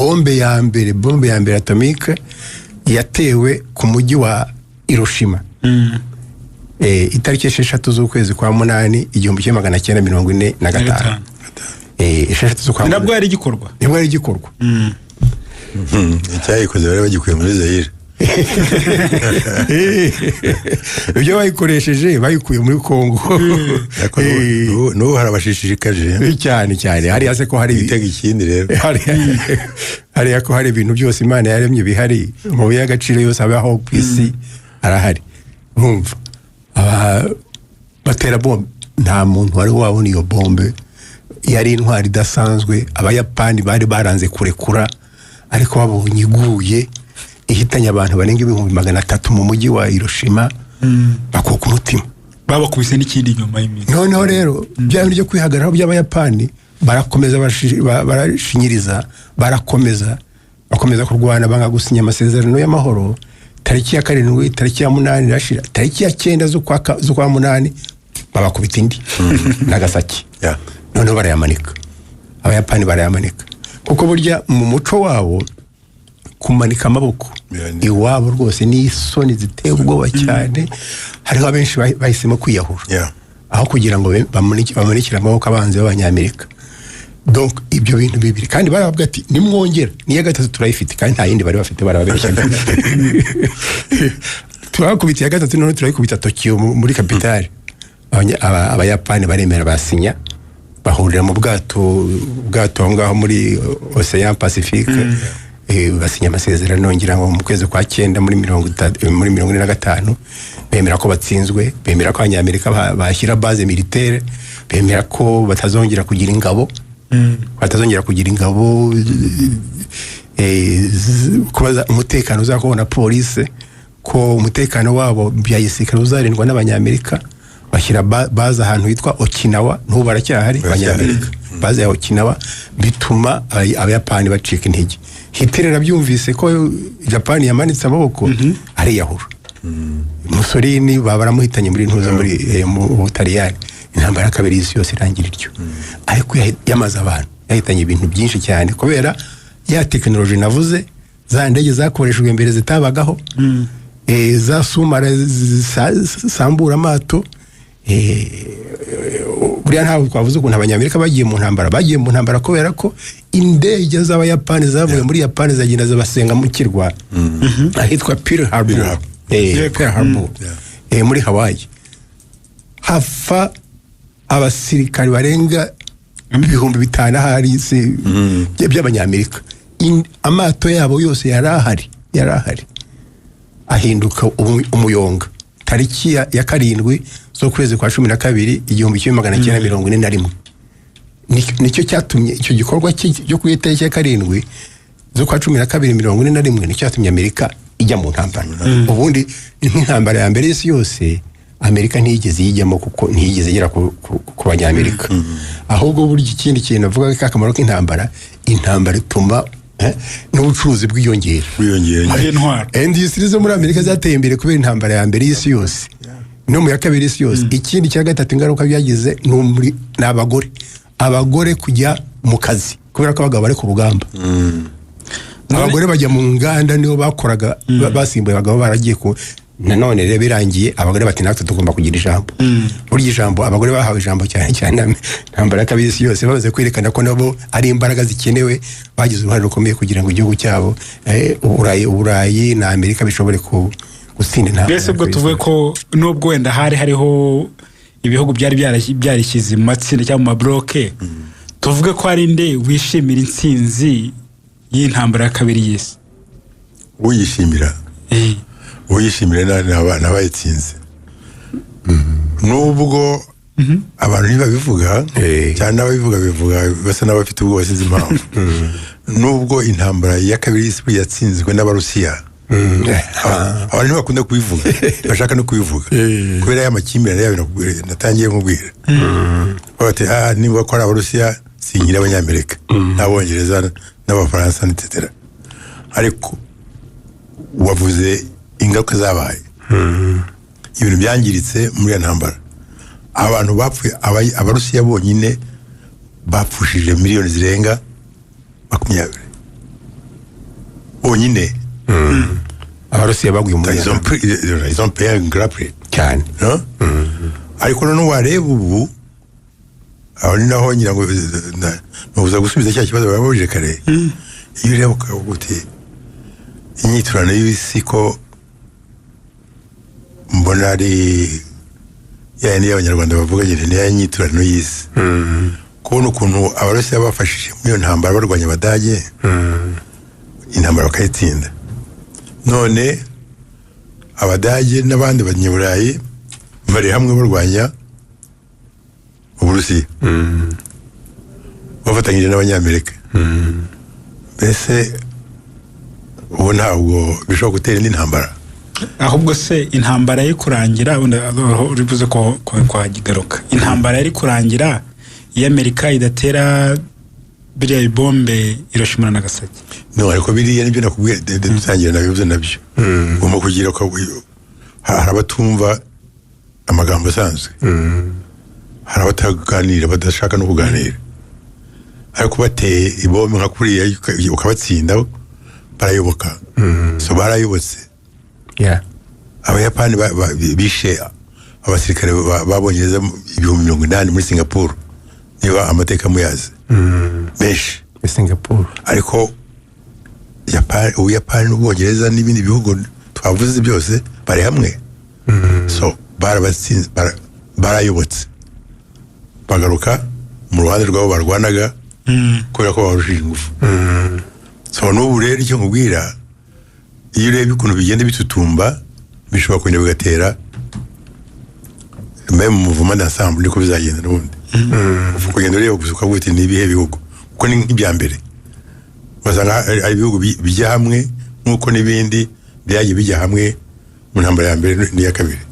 bombe ya mbere atomique yatewe ku mujyi wa Hiroshima itariki 6 z'ukwezi kwa munani 1945 6 z'ukwa nabwo yari igikorwa icyayikoze bari bagikuye muri Zaire ibyo bayikoresheje bayikuye muri Kongo no harabashishikaje cyane hari ase ko hari bitega ikindi rero hari ko hari ibintu byose Imana yaremye bihari mu y'agaciro yose abaho ku isi arahari nkumva batera bombe nta muntu wari wabona iyo bombe yari intwari idasanzwe abayapani bari baranze kurekura ariko babonye iguye ihitanye abantu barenga 300,000 mu mujyi wa Hiroshima bakuka umutima babakubise n'ikindi nyuma y'imisi noneho rero byari byo kwihagararaho by'abayapani barakomeza barashinyiriza bakomeza kurwana banga gusinya amasezerano y'amahoro tariki ya 7 tariki ya 8 rashira tariki ya 9 z'ukwa munani babakubita indi Nagasaki noneho barayamanika abayapani barayamanika kuko burya mu muco wabo kumanika amaboko iwabo rwose ni isoni ziteye ubwoba cyane hariho abenshi bahisemo kwiyahura aho kugira ngo bamanikire amaboko abanzi b'Abanyamerika donc ibyo bintu bibiri kandi baravuga ati nimwongera niya gatatu turayifite kandi nta yindi bari bafite barababeshya turakubita ya gatatu none turayikubita Tokyo muri capitale abayapani baremera basinya bahurira mu bwato ngaho muri Ocean Pacific basinya amasezerano ngira ngo mu kwezi kwa 9 muri 45 bemera ko batsinzwe bemera ko Abanyamerika bashyira base militaire bemera ko batazongera kugira ingabo kubaza umutekano uzakubona police ko umutekano wabo byayisikara uzarindwa n'Abanyamerika bashyira base ahantu hitwa Okinawa n'ubu baracyahari Abanyamerika base ya Okinawa bituma abayapani bacika intege Hitler arabyumvise ko Japan yamanitse amaboko ariyahura Mussolini baramuhitanye muri ntuza muri mu Butaliyani intambara ya kabiri y'isi yose irangira iryo ariko yamaze abantu yahitanye ibintu byinshi cyane kubera ya technology navuze za ndege zakoreshejwe mbere zitabagaho za sumara sambura amato buriya ntabwo twavuze ukuntu Abanyamerika bagiye mu ntambara kubera ko indege z'Abayapani zavuye muri Yapani zagenda zabasenga mu kirwa ahitwa Pearl Harbor muri Hawaii hafa abasirikari barenga 5,000 hari se by'Abanyamerika amato yabo yose yarahari ahinduka umuyonga tariki ya 7 zo kwezi kwa 12 1941 nicyo cyatumye icyo gikorwa cyo ku itariki ya 7 zo kwa 12 nicyo cyatumye Amerika ijya mu ntambara ubundi intambara ya mbere y'isi yose Amerika ntiyigeze yijyamo kuko ntiyigeze igera ku Banyamerika ahubwo burya ikindi kintu avuga ko akamaro k'intambara ituma n'ubucuruzi bwiyongera industries zo muri Amerika zateye imbere kubera intambara ya mbere y'isi yose no mu ya kabiri y'isi yose ikindi cya gatatu ingaruka byagize abagore kujya mu kazi kubera ko abagabo bari ku rugamba abagore bajya mu nganda niho bakoraga basimbuye abagabo baragiye ku nanone rero birangiye abagore bati natwe tugomba kugira ijambo burya ijambo abagore bahawe ijambo cyane ntambara ya kabiri y'isi yose baze kwerekana ko nabo ari imbaraga zikenewe bagize uruhare rukomeye kugira ngo igihugu cyabo Uburayi na Amerika bishobore gutsinda intambara. Mbese ubwo tuvuye ko nubwo wenda hariho ibihugu byari byarishyize mu matsinda cyangwa mu mabloke tuvuge ko ari nde wishimira intsinzi y'intambara ya kabiri y'isi uyishimira n'abana bayitsinze nubwo abantu ntibabivuga cyane n'ababivuga bivuga basa n'abafite ubwoba sinzi impamvu nubwo intambara ya kabiri y'isi yatsinzwe n'Abarusiya abantu ntibakunda kubivuga bashaka no kubivuga kubera y'amakimbirane yabo natangiye mubwira bati niba ko ari Abarusiya sinyira Abanyamerika n'Abongereza n'Abafaransa etc. ariko wavuze ingaruka zabaye ibintu byangiritse muri ya ntambara abantu bapfuye Abarusiya bonyine bapfushije miliyoni zirenga 20 bonyine abarusiya baguye mu ils ont payé un grand prix cyane no ariko none wareba ubu aho ni naho ngira ngo nubuza gusubiza cya kibazo bababuje kare iyo ureba ukavuga uti inyiturano y'isi ko mbona ari yani y'abanyarwanda bavuga nyine ni inyiturano y'isi kubona ukuntu abarusiya bafashije muri iyo ntambara barwanya abadage intambara bakayitsinda none abadage n'abandi banyaburayi bari hamwe barwanya uburusiya bafatanyije n'abanyamerika mbese ubu ntabwo bishobora gutera indi ntambara ahubwo se intambara yari kurangira uribuze ko kwagigaruka intambara yari kurangira iyo Amerika idatera biriya ibombe Hiroshima na Nagasaki no ariko biriya nibyo nakubwiye dutangira nabivuze nabyo ugomba kugira hari abatumva amagambo asanzwe hari abataganira badashaka no kuganira ariko bateye ibombe nka kuriya ukabatsinda barayoboka so barayobotse abayapani bishe abasirikare babongereza 80,000 muri Singapore niba amateka muyazi benshi Singapore ariko Ubuyapani n'Ubwongereza n'ibindi bihugu twavuze byose bari hamwe so barabatsinze barayobotse bagaruka mu ruhande rwabo barwanaga kubera ko barushije ingufu so n'ubu rero icyo nkubwira iyo ureba ukuntu bigenda bitutumba bishobora kongera bigatera même mouvement d'ensemble niko bizagenda n'ubundi kugenda ureba gusa ukavuga uti n'ibihe bihugu kuko ni nk'ibya mbere basanga ari ibihugu bijya hamwe nk'uko n'ibindi byagiye bijya hamwe mu ntambara ya mbere n'iya kabiri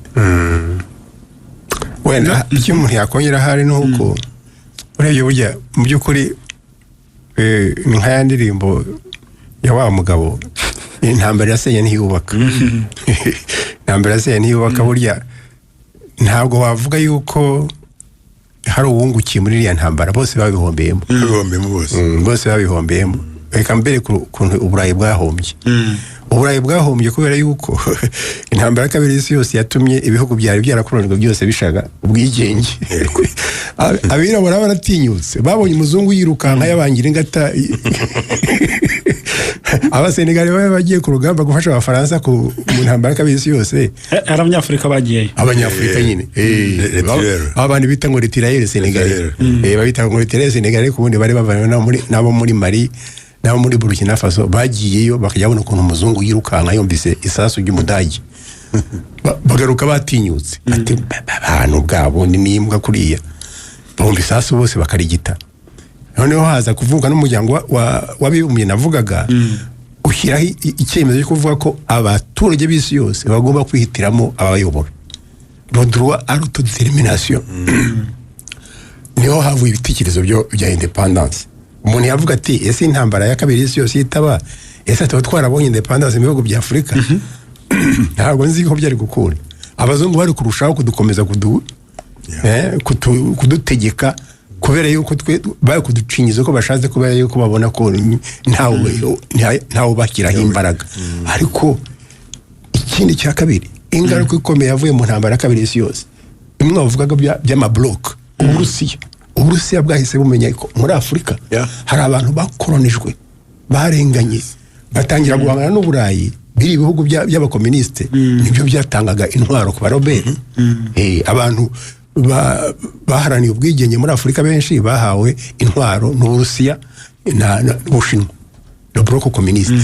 wenda icyo umuntu yakongera hari nuko urebye burya mu by'ukuri ni nka ya ndirimbo ya wa mugabo intambara yasenye ntiyubaka intambara yasenye ntiyubaka burya ntabwo wavuga yuko hari uwungukiye muri iriya ntambara bose babihombeyemo bose babihombeyemo reka mbere ukuntu uburayi bwahombye uburayi bwahombye kubera yuko intambara kabiri y'isi yose yatumye ibihugu byari byarakolonijwe byose bishaka ubwigenge abirabura baratinyutse babonye umuzungu yirukanka yabangira ingata abasenegali baba bagiye ku rugamba gufasha abafaransa mu ntambara kabiri y'isi yose ari abanyafurika bagiyeyo abanyafurika nyine abantu bita ngo retirayeri senegali babita ngo retirayeri senegali ku bundi bari bavanywe nabo muri Mali nabo muri Burkina Faso bagiyeyo bakajya babona ukuntu umuzungu yirukanka yumvise isasu ry'umudage bagaruka batinyutse ati abantu bwabo ni nimbwa kuriya bumva isasu bose bakarigita noneho haza kuvuga n'umuryango w'abibumbye navugaga ushyiraho icyemezo cyo kuvuga ko abaturage b'isi yose bagomba kwihitiramo abayobora le droit à l'autodétermination niho havuye ibitekerezo bya independence umuntu yavuga ati ese intambara ya kabiri y'isi yose yitaba ese tuba twarabonye independence mu bihugu bya Afurika ntabwo nzi ko byari gukunda abazungu bari kurushaho kudukomeza kudutegeka kubera yuko twe bari kuducinyiza ko bashatse kubera yuko babona ko ntawe bakiraho imbaraga ariko ikindi cya kabiri ingaruka ikomeye yavuye mu ntambara ya kabiri y'isi yose bimwe bavugaga by'amabloke Uburusiya bwahise bumenya ko muri Afurika hari abantu bakolonijwe barenganye batangira guhangana n'Uburayi biri ibihugu by'abakomuniste nibyo byatangaga intwaro ku Robert abantu baharaniye ubwigenge muri Afurika benshi bahawe intwaro n'Uburusiya n'Ubushinwa le bloc communiste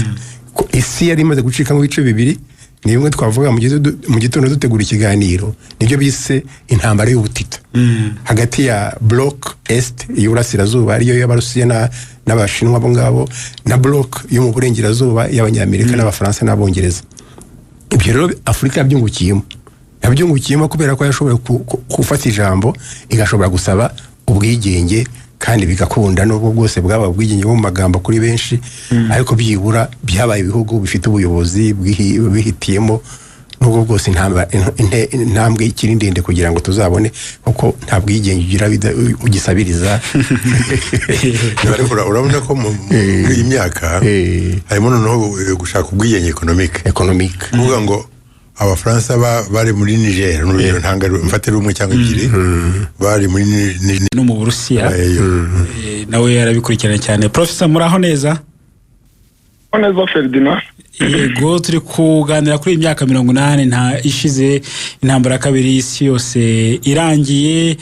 isi yari imaze gucika mu bice bibiri ni bimwe twavuga mu gitondo dutegura ikiganiro nibyo bise intambara y'ubutita hagati ya bloc est y'Uburasirazuba ariyo y'Abarusiya n'Abashinwa bo ngabo na bloc yo mu Burengerazuba y'Abanyamerika n'Abafaransa n'Abongereza ibyo rero Afurika yabyungukiyemo kubera ko yashoboye gufata ijambo igashobora gusaba ubwigenge kandi bigakunda n'ubwo bwose bwaba ubwigenge mu magambo kuri benshi ariko byibura byabaye ibihugu bifite ubuyobozi bihitiyemo nubwo bwose intambwe ikiri ndende kugira ngo tuzabone kuko nta bwigenge ugira ugisabiriza. urabona ko muri iyi myaka harimo noneho gushaka ubwigenge economique kuvuga ngo abafaransa bari muri Niger n'urugero mfatira umwe cyangwa ebyiri bari muri no mu Burusiya nawe yarabikurikirana cyane. Professor muraho neza? neza Ferdinand. Yego turi kuganira kuri imyaka 80 ishize intambara kabiri y'isi yose irangiye,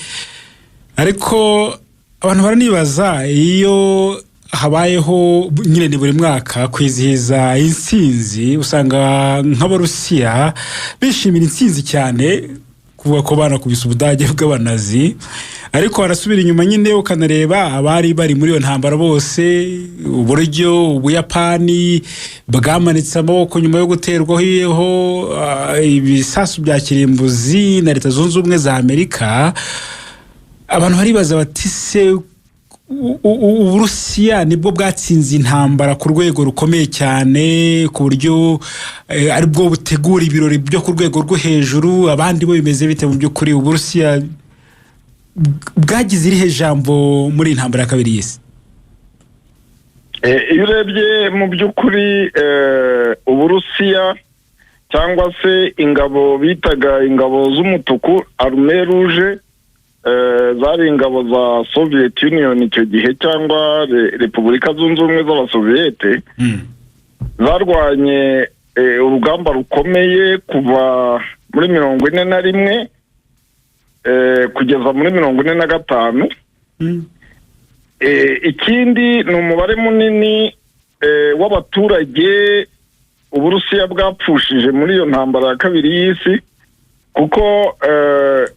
ariko abantu baranibaza iyo habayeho nyine ni buri mwaka kwizihiza intsinzi, usanga nk'Abarusiya bishimira intsinzi cyane kuvuga ko banakubise Ubudage bw'Abanazi, ariko barasubira inyuma nyine ukanareba abari bari muri iyo ntambara bose, uburyo Ubuyapani bwamanitse amaboko nyuma yo guterwaho ibisasu bya kirimbuzi na Leta Zunze Ubumwe za Amerika. Abantu baribaza bati se Uburusiya nibwo bwatsinze intambara ku rwego rukomeye cyane ku buryo aribwo butegura ibirori byo ku rwego rwo hejuru, abandi bo bimeze bite mu by'ukuri? Uburusiya bwagize irihe jambo muri intambara ya kabiri y'isi? Iyo urebye mu by'ukuri Uburusiya cyangwa se ingabo bitaga ingabo z'umutuku Armée Rouge, zari ingabo za Soviet Union icyo gihe cyangwa Repubulika Zunze Ubumwe z'Abasoviyete, zarwanye urugamba rukomeye kuva muri 41 kugeza muri 45. Ikindi ni umubare munini w'abaturage Uburusiya bwapfushije muri iyo ntambara ya kabiri y'isi, kuko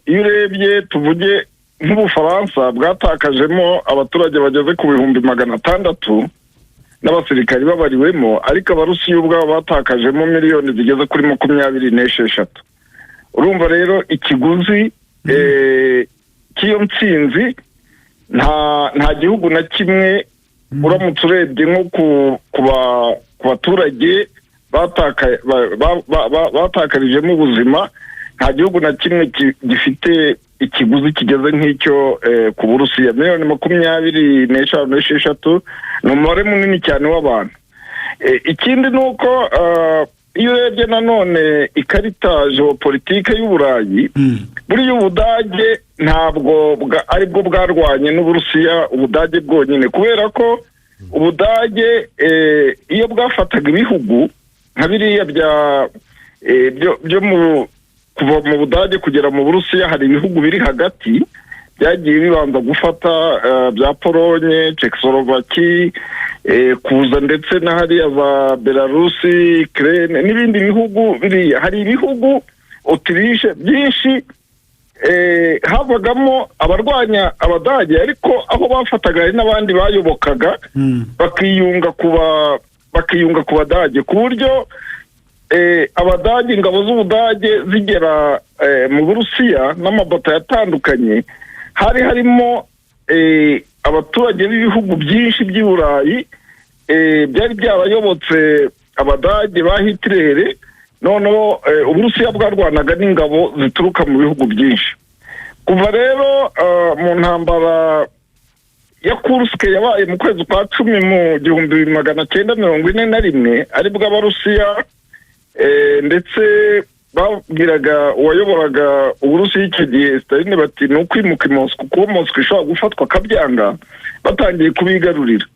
iyo urebye tuvuge nk'Ubufaransa bwatakajemo abaturage bageze ku 600,000 n'abasirikari babariwemo, ariko Abarusiya ubwabo batakajemo miliyoni zigeze kuri 26. Urumva rero ikiguzi cy'iyo ntsinzi nta gihugu na kimwe uramutse urebye nko ku baturage batakarijemo ubuzima, nta gihugu na kimwe gifite ikiguzi kigeze nk'icyo ku Burusiya. Miliyoni 26 ni umubare munini cyane w'abantu. Ikindi ni uko iyo urebye nanone ikarita geopolitike y'Uburayi, buriya Ubudage ntabwo aribwo bwarwanye n'Uburusiya Ubudage bwonyine, kubera ko Ubudage iyo bwafataga ibihugu nka biriya byo kuva mu Budage kugera mu Burusiya, hari ibihugu biri hagati byagiye bibanza gufata bya Polonye, Czechoslovakie, kuza ndetse na hariya za Belarusi, Ukraine n'ibindi bihugu biriya. Hari ibihugu Autriche byinshi havagamo abarwanya Abadage, ariko aho bafataga hari n'abandi bayobokaga bakiyunga ku Badage, ku buryo Abadage, ingabo z'Ubudage zigera mu Burusiya n'amabata yatandukanye, hari harimo abaturage b'ibihugu byinshi by'i Burayi byari byarayobotse Abadage ba Hitler. Noneho Uburusiya bwarwanaga n'ingabo zituruka mu bihugu byinshi. Kuva rero mu ntambara ya Kursk yabaye mu kwezi kwa 10 mu 1941, aribwo Abarusiya ndetse babwiraga uwayoboraga Uburusiya icyo gihe Stalin bati ni ukwimuka i Moscow, kuko Moscow ishobora gufatwa akabyanga, batangiye kubigarurira.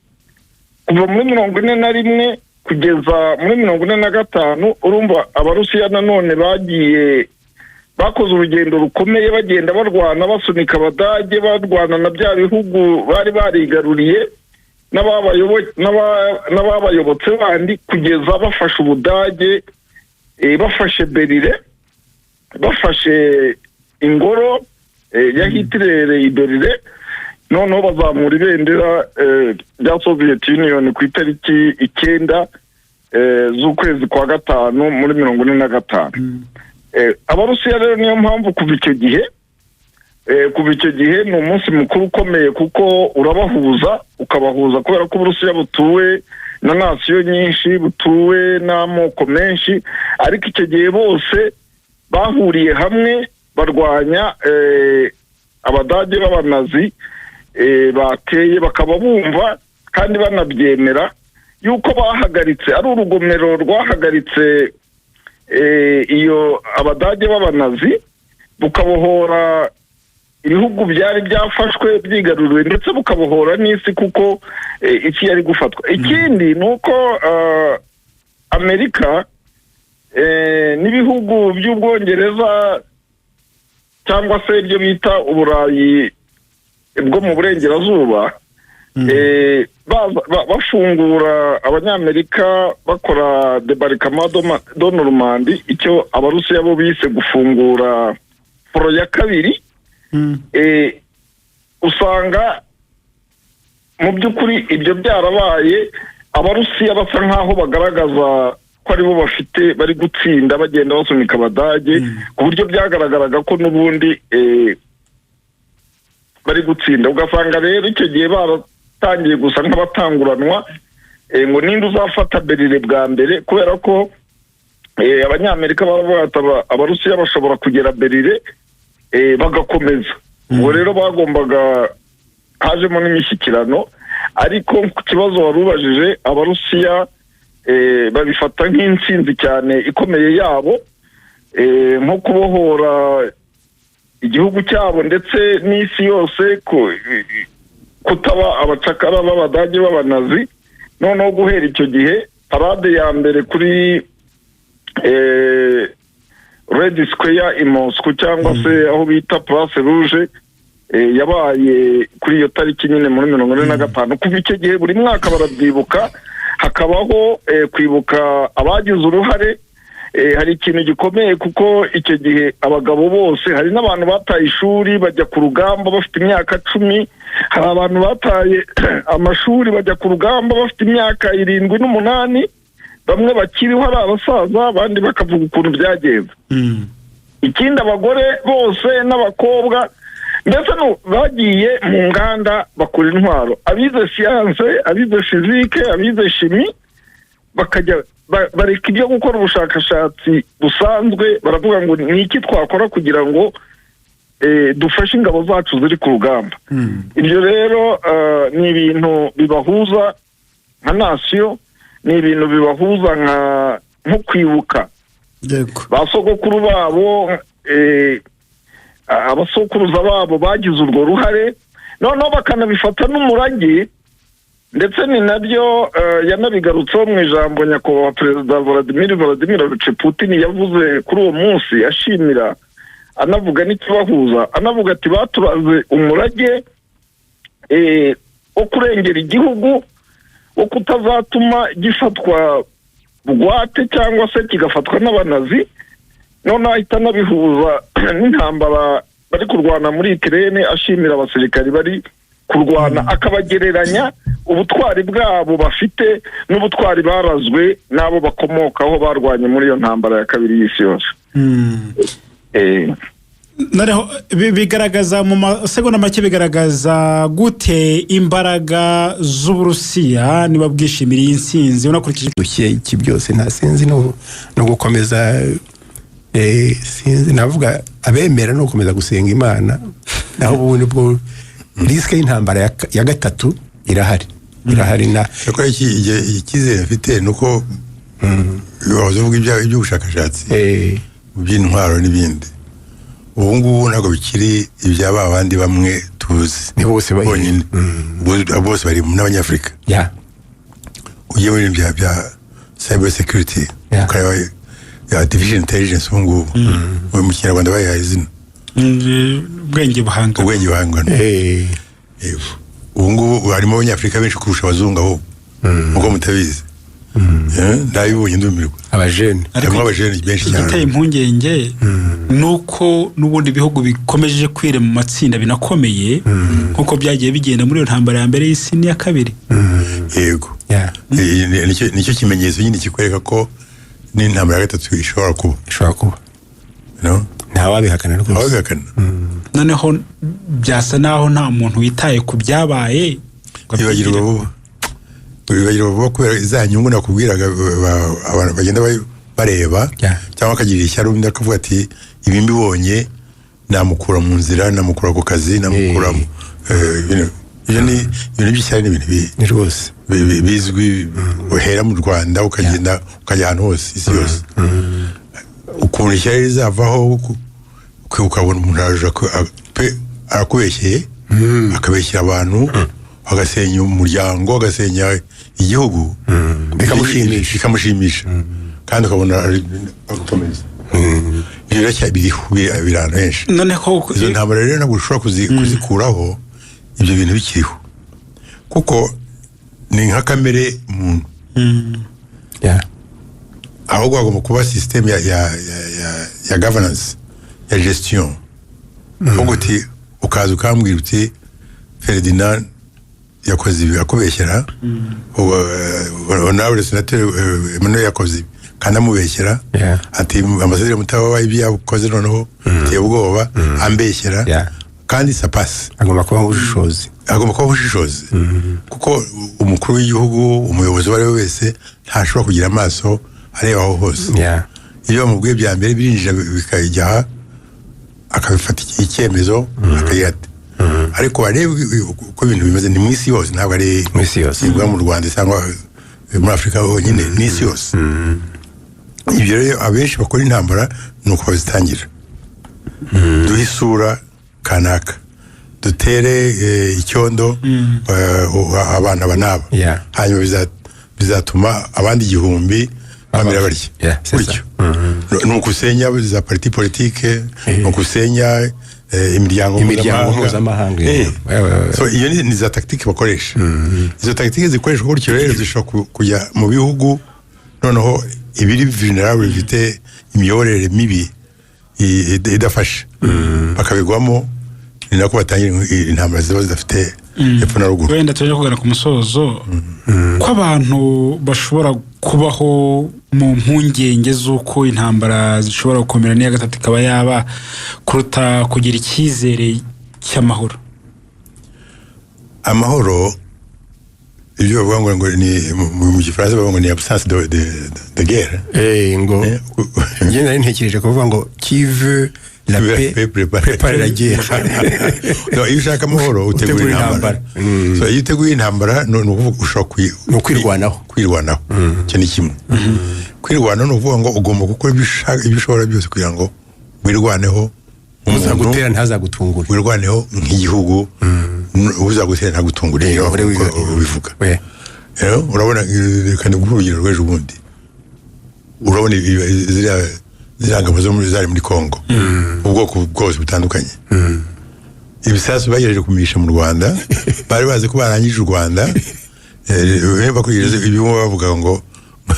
Kuva muri 41 kugeza muri 45, urumva Abarusiya nanone bakoze urugendo rukomeye, bagenda barwana basunika Abadage, barwana na bya bihugu bari barigaruriye n'ababayobotse bandi, kugeza bafashe Ubudage, bafashe Berlin, bafashe ingoro ya Hitler i Berlin, noneho bazamura ibendera rya Soviet Union ku itariki 9 z'ukwezi kwa 5 muri 45. Abarusiya rero niyo mpamvu kuva icyo gihe ni umunsi mukuru ukomeye, kuko urabahuza ukabahuza, kubera ko Uburusiya butuwe na nasiyo nyinshi, butuwe n'amoko menshi, ariko icyo gihe bose bahuriye hamwe barwanya abadage b'abanazi bateye, bakaba bumva kandi banabyemera yuko bahagaritse, ari urugomero rwahagaritse iyo abadage b'abanazi, bukabohora ibihugu byari byafashwe byigaruriwe, ndetse bukabohora n'isi kuko isi yari gufatwa. Ikindi ni uko Amerika n'ibihugu by'Ubwongereza cyangwa se ibyo bita Uburayi bwo mu burengerazuba bafungura Abanyamerika bakora debarikama do Normandi, icyo Abarusiya bo bise gufungura foro ya kabiri. Usanga mu by'ukuri ibyo byarabaye, Abarusiya basa nk'aho bagaragaza ko aribo bafite, bari gutsinda bagenda basunika Abadage, ku buryo byagaragaraga ko n'ubundi bari gutsinda. Ugasanga rero icyo gihe baratangiye gusa nk'abatanguranwa ngo ninde uzafata Berlin bwa mbere, kubera ko Abanyamerika baravuga ati Abarusiya bashobora kugera Berlin bagakomeza. Ubwo rero bagombaga, hajemo n'imishyikirano, ariko ku kibazo wari ubajije, Abarusiya babifata nk'intsinzi cyane ikomeye yabo, nko kubohora igihugu cyabo ndetse n'isi yose, kutaba abacakara b'Abadage b'abanazi. Noneho guhera icyo gihe parade ya mbere kuri Red Square i Moscow, cyangwa se aho bita Place Rouge, yabaye kuri iyo tariki nyine muri 1945. Kuva icyo gihe buri mwaka barabyibuka, hakabaho kwibuka abagize uruhare. Hari ikintu gikomeye kuko icyo gihe abagabo bose, hari n'abantu bataye ishuri bajya ku rugamba bafite imyaka 10, hari abantu bataye amashuri bajya ku rugamba bafite imyaka 7 n'8, bamwe bakiriho ari abasaza, abandi bakavuga ukuntu byagenze. Ikindi abagore bose n'abakobwa ndetse bagiye mu nganda bakora intwaro, abize siyanse, abize fizike, abize shimi, bakajya bareka ibyo gukora ubushakashatsi busanzwe, baravuga ngo ni iki twakora kugira ngo dufashe ingabo zacu ziri ku rugamba. Ibyo rero ni ibintu bibahuza nka nasiyo, ni ibintu bibahuza nko kwibuka basogokuru babo, abasokuruza babo bagize urwo ruhare, noneho bakanabifata n'umurage. Ndetse ni nabyo yanabigarutseho mu ijambo nyakubahwa Perezida Vladimir Putin yavuze kuri uwo munsi, ashimira, anavuga n'ikibahuza, anavuga ati baturaze umurage wo kurengera igihugu, wo kutazatuma gifatwa bugwate cyangwa se kigafatwa n'abanazi. Noneho ahita anabihuza n'intambara bari kurwana muri Ukraine, ashimira abasirikari bari kurwana, akabagereranya ubutwari bwabo bafite n'ubutwari barazwe n'abo bakomokaho barwanye muri iyo ntambara ya kabiri y'isi yose. Noneho bigaragaza mu masegonda make, bigaragaza gute imbaraga z'Uburusiya niba bwishimiriye intsinzi unakurikije iki byose? Nta sinzi no gukomeza, sinzi, navuga abemera no gukomeza gusenga Imana, naho ubundi bwo risike y'intambara ya gatatu irahari. Ariko icyizere afite nuko bavuga iby'ubushakashatsi mu by'intwaro n'ibindi, ubu ngubu ntabwo bikiri iby'aba abandi bamwe tuzi, ni bose bonyine, bose bari n'Abanyafurika. Ugiye muri ibintu bya cyber security, ukareba artificial intelligence, ubu ngubu mu Kinyarwanda bayihaye izina ubwenge buhangano. Ubu ngubu harimo Abanyafurika benshi kurusha abazungu, aho uko mutabizi. Ndabibonye ndumirwa, abajene benshi cyane. Igiteye impungenge nuko n'ubundi bihugu bikomeje kwire mu matsinda binakomeye, nkuko byagiye bigenda muri iyo ntambara ya mbere y'isi n'iya kabiri. Yego, nicyo kimenyetso nyine kikwereka ko n'intambara ya gatatu ishobora kuba. Ntawabihakana rwose. Noneho byasa naho nta muntu witaye ku byabaye, bibagirwa vuba. bagira kubera za nyungu nakubwiraga abantu bagenda bareba cyangwa akagira ishyari undi akavuga ati ibi mbibonye namukura mu nzira namukura ku kazi namukura ibyo ni ibintu by'ishyari n'ibintu rwose bizwi uhera mu Rwanda ukagenda ukajya ahantu hose isi yose ukuntu ishyari rizavaho ukabona umuntu araje arakubeshyeye akabeshyira abantu agasenya umuryango agasenya igihugu bikamushimisha kandi ukabona agakomeza biri ahantu henshi izo ntambara rero ntabwo ushobora kuzikuraho ibyo bintu bikiriho kuko ni nka kamere muntu ahubwo hagomba kuba systeme ya governance ya gestion ahubwo uti ukaza ukambwira uti Ferdinand yakoze ibi akubeshyera nawe senateri Emmanuel yakoze ibi kandi amubeshyera ati ambasaderi Mutabawa ibyo yakoze noneho biteye ubwoba ambeshyera kandi sapasi agomba kuba ubushishozi kuko umukuru w'igihugu umuyobozi uwo ari we wese ntashobora kugira amaso areba aho hose iyo bamubwiye bya mbere birinjira bikajya akabifata icyemezo akagira ati ariko wareba uko ibintu bimeze ni mu isi yose ntabwo ari mu Rwanda cyangwa muri Afurika honyine ni isi yose ibyo rero abenshi bakora intambara ni uko bazitangira duhe isura kanaka dutere icyondo abana banaba hanyuma bizatuma abandi igihumbi bamera barya gutyo ni ukusenya za parti politike ni ukusenya imiryango mpuzamahanga iyo ni za tactique bakoresha izo tactique zikoreshwa gutyo rero zishobora kujya mu bihugu noneho ibiri vulnerable bifite imiyoborere mibi idafasha bakabigwamo ni nako batangira intambara ziba zidafite epfo na ruguru wenda tujya kugana ku musozo ko abantu bashobora kubaho mu mpungenge z'uko intambara zishobora gukomera n'iya gatatu ikaba yaba kuruta kugira icyizere cy'amahoro amahoro ibyo bavuga ngo ni mu gifaransa bavuga ngo ni absence de guerre ngo njye nari ntekereje kuvuga ngo qui veut la paix prépare la guerre iyo ushaka amahoro utegura intambara iyo uteguye intambara ni ukuvuga ushobora kwirwanaho icyo ni kimwe kwirwanaho ni ukuvuga ngo ugomba gukora ibyo ushobora byose kugira ngo wirwaneho uzagutera ntazagutungure wirwaneho nk'igihugu uzagutera ntagutungure iyo ubivuga urabona reka ni urugero rw'ejo bundi urabona ziriya ngabo zari muri Congo ubwoko bwose butandukanye ibisasu bagerageje kumisha mu Rwanda bari bazi ko barangije u Rwanda bakurikije ibyo bavuga ngo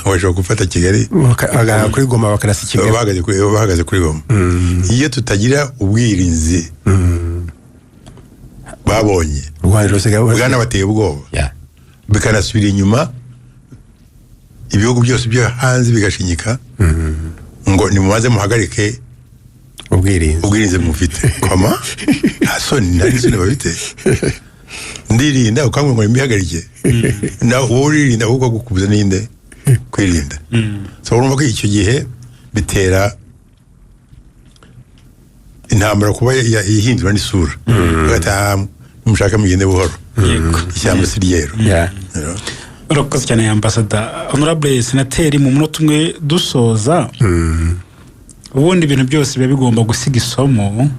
bashobora gufata Kigali kuri Goma bakarasa Kigali bahagaze kuri Goma iyo tutagira ubwirinzi babonye bwana bateye ubwoba bikanasubira inyuma ibihugu byose byo hanze bigashinyika ngo nimumaze muhagarike ubwirinzi mufite koma asoni nari bafite ndirinda ukangwe ngo imihagarike na uririnda ahubwo gukubuza ninde kwirinda so urumva ko icyo gihe bitera intambara kuba yihindura n'isura ugataha mushaka mugende buhoro ishyamba si ryero urakoze cyane ambasada honorable senateri mu munota umwe dusoza ubundi ibintu byose biba bigomba gusiga isomo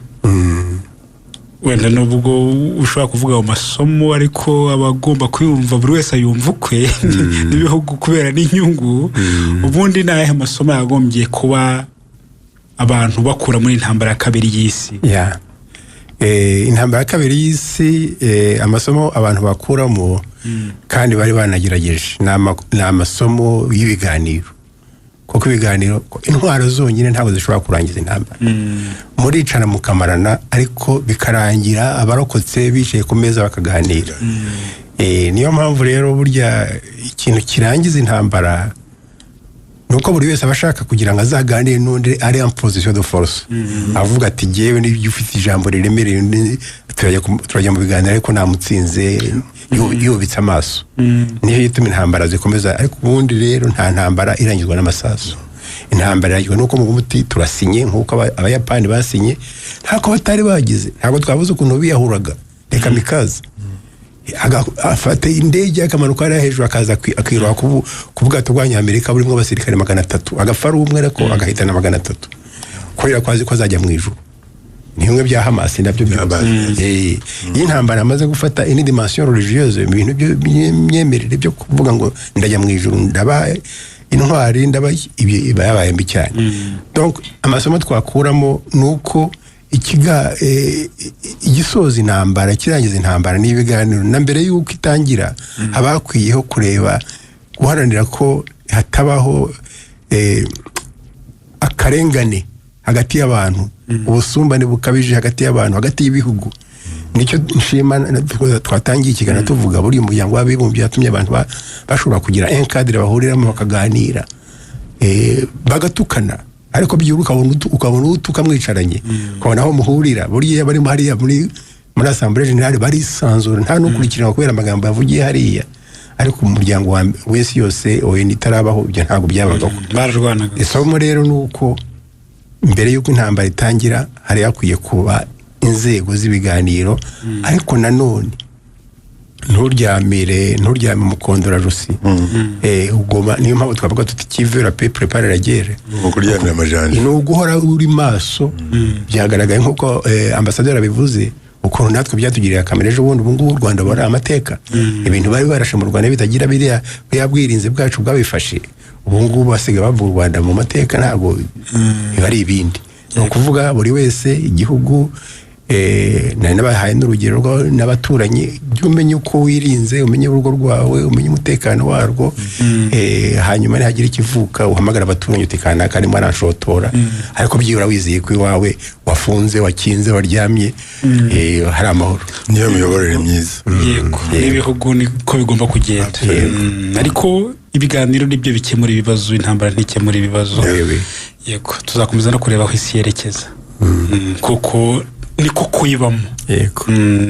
wenda nubwo ushobora kuvuga mu masomo ariko abagomba kwiyumva buri wese ayumva ukwe n'ibihugu kubera n'inyungu ubundi ni ayahe masomo yagombye kuba abantu bakura muri intambara ya kabiri y'isi intambara ya kabiri y'isi amasomo abantu bakuramo kandi bari banagerageje ni amasomo y'ibiganiro kuko ibiganiro intwaro zonyine ntabwo zishobora kurangiza intambara muricana mukamarana ariko bikarangira abarokotse bicaye ku meza bakaganira niyo mpamvu rero burya ikintu kirangiza intambara nuko buri wese aba ashaka kugira ngo azaganire n'undi ari en position de force avuga ati ngewe n'ibyo ufite ijambo riremereye turajya mu biganiro ariko namutsinze yubitse amaso niyo yituma intambara zikomeza. Ariko ubundi rero nta ntambara irangizwa n'amasasu. Intambara irangizwa nuko mu muti turasinye nk'uko abayapani basinye, ntako batari bagize. Ntabwo twavuze ukuntu biyahuraga reka mikaza afata indege akamanuka ari hejuru akaza akiroha ku bwato bw'Abanyamerika burimo abasirikare 300 agafara umwe ariko agahitana 300 kubera kwazi ko azajya mu ijuru. Ni bimwe bya Hamas nabyo iyi ntambara amaze gufata indi dimension religieuse, ibintu by'imyemerere byo kuvuga ngo ndajya mu ijuru ndaba intwari ndaba yabaye mbi cyane. Donc amasomo twakuramo nuko igisoza intambara kirangiza intambara n'ibiganiro na mbere y'uko itangira abakwiyeho kureba guharanira ko hatabaho akarengane hagati y'abantu, ubusumbane bukabije hagati y'abantu, hagati y'ibihugu. Nicyo nshima twatangiye ikiganiro tuvuga buri muryango w'abibumbye yatumye abantu bashobora kugira encadre bahuriramo bakaganira bagatukana, ariko byuruka ukabona utuka mwicaranye ukabona aho muhurira. Buriya bari hariya muri Assemblée Générale barisanzura nta n'ukurikirana kubera amagambo yavugiye hariya, ariko umuryango wese yose ONU itarabaho ibyo ntabwo byabagaho. Isomo rero nuko mbere y'uko intambara itangira hari yakwiye kuba inzego z'ibiganiro, ariko nanone nturyame mu kondora rusi ugoma. Niyo mpamvu twavuga tuti kivera pe prepare la guerre, ukuryamira amajanja ni uguhora uri maso. Byagaragaye nk'uko ambasaderi abivuze ukuntu natwe byatugirira akamaro ejo bundi. Ubu ngubu u Rwanda bari amateka, ibintu bari barashe mu Rwanda bitagira biriya bwirinzi bwacu bwabifashe. Ubu ngubu basigaye bavuga u Rwanda mu mateka, ntabwo bari ibindi. Ni ukuvuga buri wese igihugu nari nabahaye n'urugero n'abaturanyi, umenye uko wirinze, umenye urugo rwawe, umenye umutekano warwo, hanyuma nihagira ikivuka uhamagara abaturanyi uti kanaka arimo aranshotora, ariko byibura wizeye ko iwawe wafunze, wakinze, waryamye, hari amahoro. Niyo miyoborere myiza. Yego, n'ibihugu niko bigomba kugenda. Ariko ibiganiro nibyo bikemura ibibazo, intambara ntikemura ibibazo. Yego, tuzakomeza no kureba aho isi yerekeza kuko niko kuyibamo. Yego.